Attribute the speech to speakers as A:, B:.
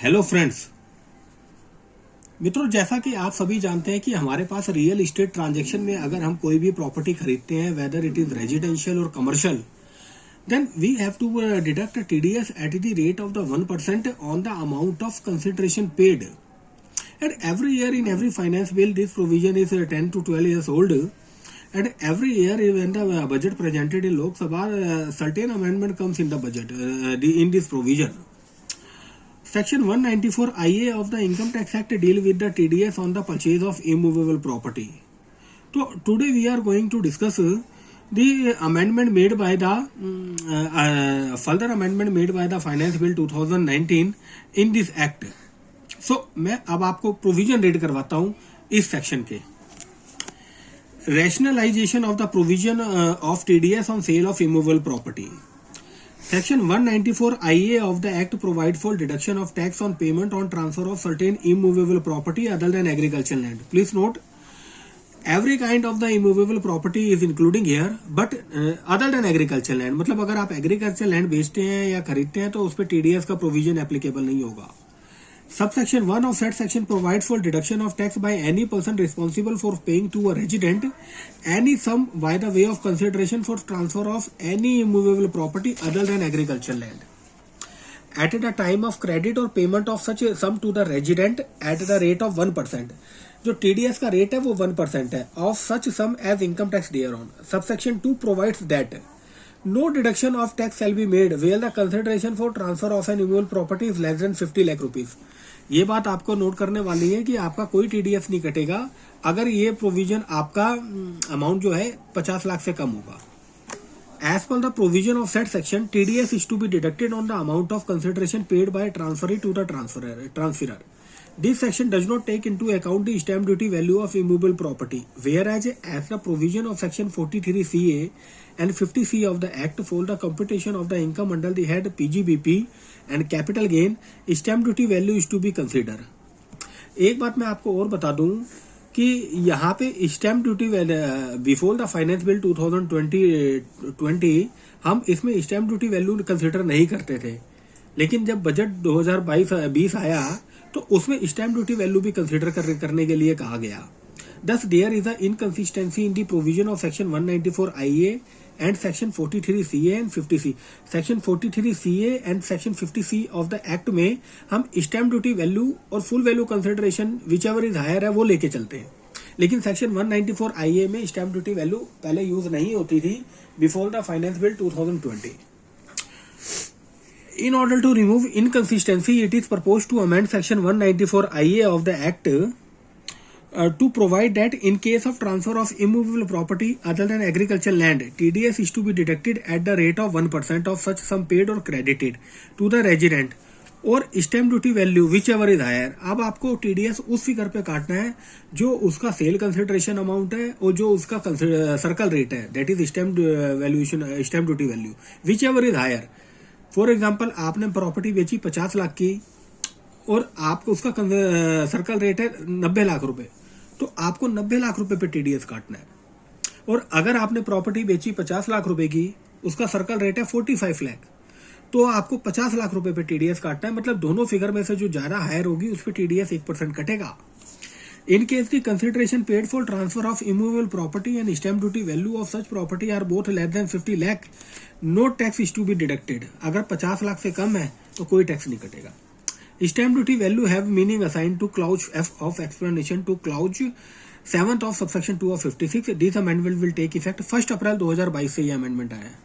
A: Hello friends, मित्रों, जैसा कि आप सभी जानते हैं कि हमारे पास रियल एस्टेट ट्रांजैक्शन में अगर हम कोई भी प्रॉपर्टी खरीदते हैं, वेदर इट इज रेजिडेंशियल और commercial, then we have to deduct TDS at the rate of the 1% on the amount of consideration paid. And every year in every finance bill, this provision is 10 to 12 years old. And every year when the budget presented in Lok Sabha, certain amendment comes in the budget in this provision. Section 194 IA of the Income Tax Act deal with the TDS on the purchase of immovable property. So today we are going to discuss the amendment made by the further amendment made by the Finance Bill 2019 in this act. मैं अब आपको provision read करवाता हूं इस section के. Rationalisation of the provision of TDS on sale of immovable property. Section 194 IA of the Act provide for deduction of tax on payment on transfer of certain immovable property other than agricultural land. Please note, every kind of the immovable property is including here, but other than agricultural land. मतलब अगर आप agriculture land बेचते हैं या खरीदते हैं तो उस पर टीडीएस का प्रोविजन एप्लीकेबल नहीं होगा. Subsection 1 of said section provides for deduction of tax by any person responsible for paying to a resident any sum by the way of consideration for transfer of any immovable property other than agricultural land at the time of credit or payment of such sum to the resident at the rate of 1%. जो TDS का rate है वो 1% है of such sum as income tax thereon. Subsection 2 provides that no deduction of tax shall be made where the consideration for transfer of an immovable property is less than 50 lakh rupees. ये बात आपको note करने वाली है कि आपका कोई TDS नहीं कटेगा अगर ये प्रोविजन आपका अमाउंट जो है 50 लाख से कम होगा. As per the provision of said section, TDS is to be deducted on the amount of consideration paid by transferee to the transferor. This section does not take into account the stamp duty value of immovable property, whereas as the provision of section 43CA and 50C of the Act for the computation of the income under the head PGBP and capital gain, stamp duty value is to be considered. एक बात मैं आपको और बता दूं कि यहाँ पे stamp duty before the finance bill 2020 हम इसमें स्टैम्प ड्यूटी वैल्यू कंसिडर नहीं करते थे, लेकिन जब बजट 2022-20 आया तो उसमें स्टैम्प ड्यूटी वैल्यू भी कंसिडर करने के लिए कहा गया. Thus there is an inconsistency in the provision of section 194 IA and section 43CA and 50C. Section 43CA and section 50C of the Act में हम स्टैम्प ड्यूटी वैल्यू और full value consideration whichever is higher है वो लेके चलते हैं, लेकिन section 194 IA में स्टैम्प ड्यूटी वैल्यू पहले यूज नहीं होती थी before the finance bill 2020. In order to remove inconsistency, it is proposed to amend section 194 IA of the Act to provide that in case of transfer of immovable property other than agricultural land, TDS is to be deducted at the rate of 1% of such sum paid or credited to the resident और stamp duty value whichever is higher. अब आपको TDS उस figure पे काटना है जो उसका sale consideration amount है और जो उसका सर्कल रेट है, that is stamp duty value whichever is higher. For example, आपने प्रॉपर्टी बेची 50 लाख की और आपको उसका सर्कल रेट है 90 लाख रुपए, तो आपको 90 लाख रुपए पे टीडीएस काटना है. और अगर आपने प्रॉपर्टी बेची 50 लाख रुपए की, उसका सर्कल रेट है 45 लाख, तो आपको 50 लाख रुपए पे टीडीएस काटना है. मतलब दोनों फिगर में से जो ज्यादा हायर होगी उस पर टीडीएस 1% कटेगा. In case the consideration paid for transfer of immovable property and stamp duty value of such property are both less than 50 lakh, no tax is to be deducted. अगर 50 लाख से कम है तो कोई टैक्स नहीं कटेगा. Stamp duty value have meaning assigned to clause F of explanation to clause 7th of subsection 2 of 56. This amendment will take effect 1 अप्रैल 2022 से ये amendment आया है.